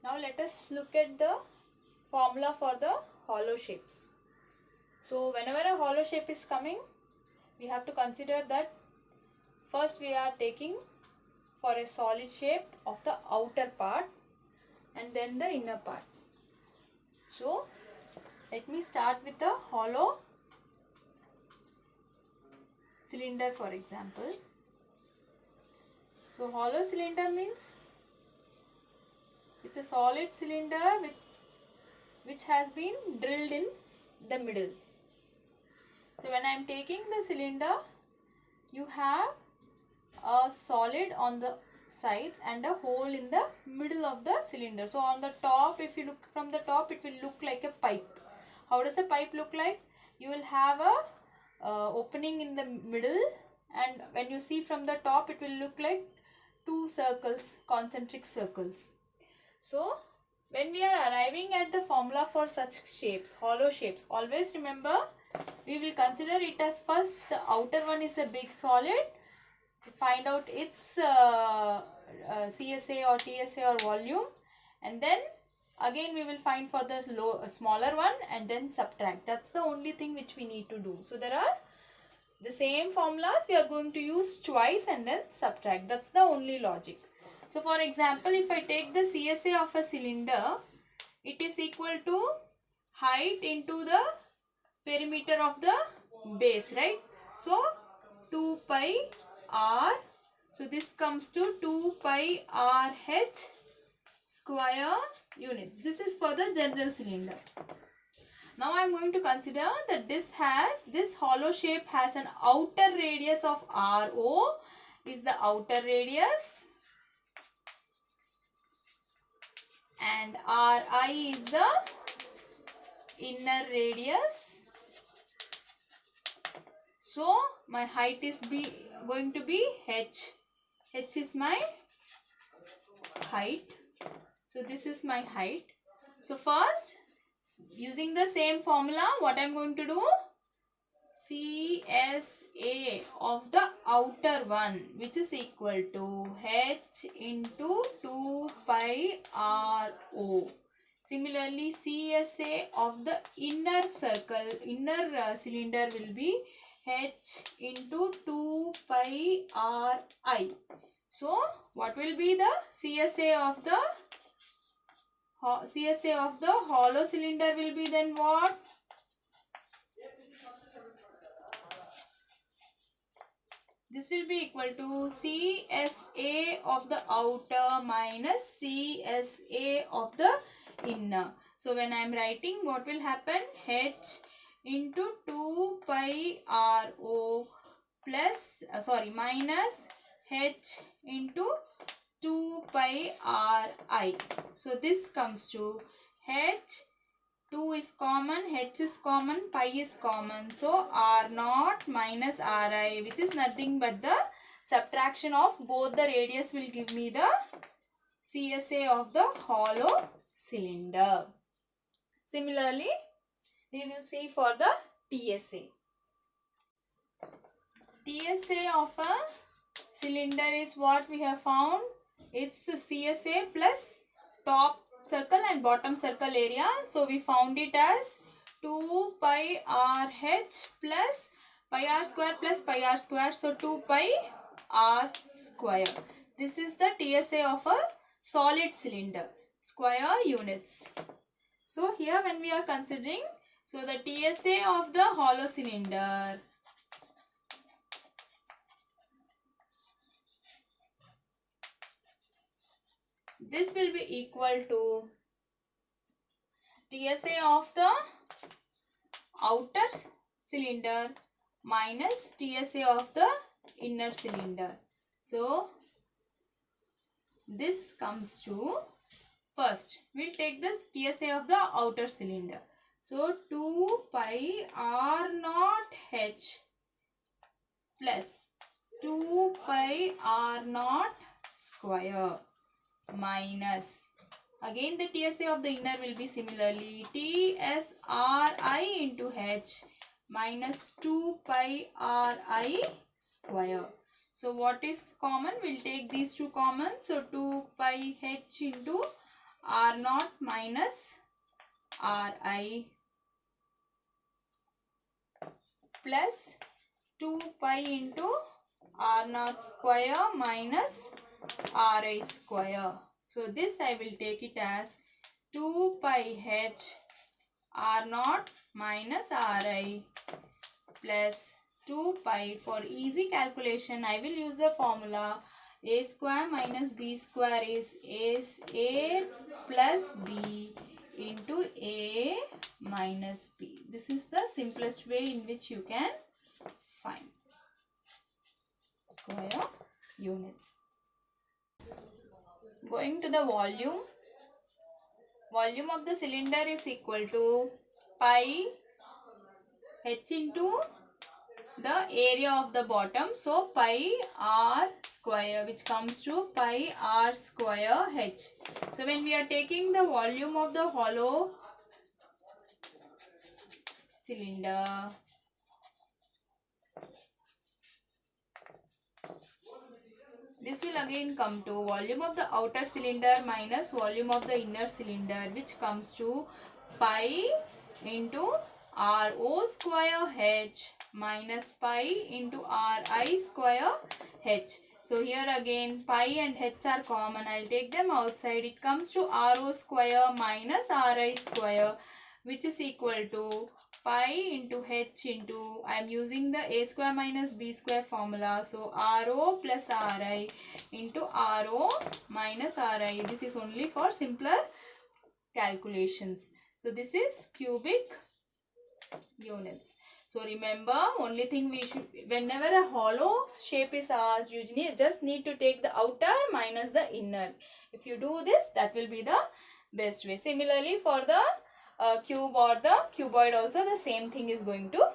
Now let us look at the formula for the hollow shapes. So whenever a hollow shape is coming, we have to consider that first we are taking for a solid shape of the outer part and then the inner part. So let me start with the hollow cylinder, for example. So hollow cylinder means it's a solid cylinder which has been drilled in the middle. So when I am taking the cylinder, you have a solid on the sides and a hole in the middle of the cylinder. So on the top, if you look from the top, it will look like a pipe. How does a pipe look like? You will have a opening in the middle, and when you see from the top, it will look like two circles, concentric circles. So when we are arriving at the formula for such shapes, hollow shapes, always remember we will consider it as first the outer one is a big solid. Find out its CSA or TSA or volume, and then again we will find for the smaller one and then subtract. That's the only thing which we need to do. So there are the same formulas we are going to use twice and then subtract. That's the only logic. So for example, if I take the CSA of a cylinder, it is equal to height into the perimeter of the base, right? So 2 pi r. So this comes to 2 pi r h square units. This is for the general cylinder. Now I am going to consider that this hollow shape has an outer radius of RO is the outer radius, and RI is the inner radius. So my height is going to be h. H is my height. So this is my height. So first, using the same formula, what I am going to do? CSA of the outer one, which is equal to h into 2 pi RO. Similarly, CSA of the inner cylinder will be h into 2 pi RI. So what will be the CSA of the hollow cylinder will be then what? This will be equal to CSA of the outer minus CSA of the inner. So when I am writing, what will happen? H into 2 pi RO minus H into 2 pi RI. So this comes to H, 2 is common, H is common, pi is common. So R0 minus Ri, which is nothing but the subtraction of both the radius will give me the CSA of the hollow cylinder. Similarly, we will see for the TSA. TSA of a cylinder is what we have found. It's CSA plus top circle and bottom circle area. So we found it as 2 pi RH plus pi r square plus pi r square. So 2 pi r square. This is the TSA of a solid cylinder, square units. So here when we are considering, so the TSA of the hollow cylinder, this will be equal to TSA of the outer cylinder minus TSA of the inner cylinder. So this comes to, first we'll take this TSA of the outer cylinder. So 2 pi R0 H plus 2 pi R0 square minus, again the TSA of the inner will be similarly TSRI into H minus 2 pi RI square. So what is common? We'll take these two common. So 2 pi H into r naught minus ri plus 2 pi into r naught square minus ri square. So this I will take it as 2 pi h r naught minus ri plus 2 pi. For easy calculation, I will use the formula a square minus b square is a plus b into a minus b. This is the simplest way in which you can find square units. Going to the volume. Volume of the cylinder is equal to pi h into the area of the bottom. So pi r square, which comes to pi r square h. So when we are taking the volume of the hollow cylinder, this will again come to volume of the outer cylinder minus volume of the inner cylinder, which comes to pi into rho square h minus pi into ri square h. So here again pi and h are common. I'll take them outside. It comes to rho square minus ri square, which is equal to pi into h into, I am using the a square minus b square formula. So rho plus ri into rho minus ri. This is only for simpler calculations. So this is cubic units. So remember, only thing we should, whenever a hollow shape is asked, you just need to take the outer minus the inner. If you do this, that will be the best way. Similarly, for the cube or the cuboid also, the same thing is going to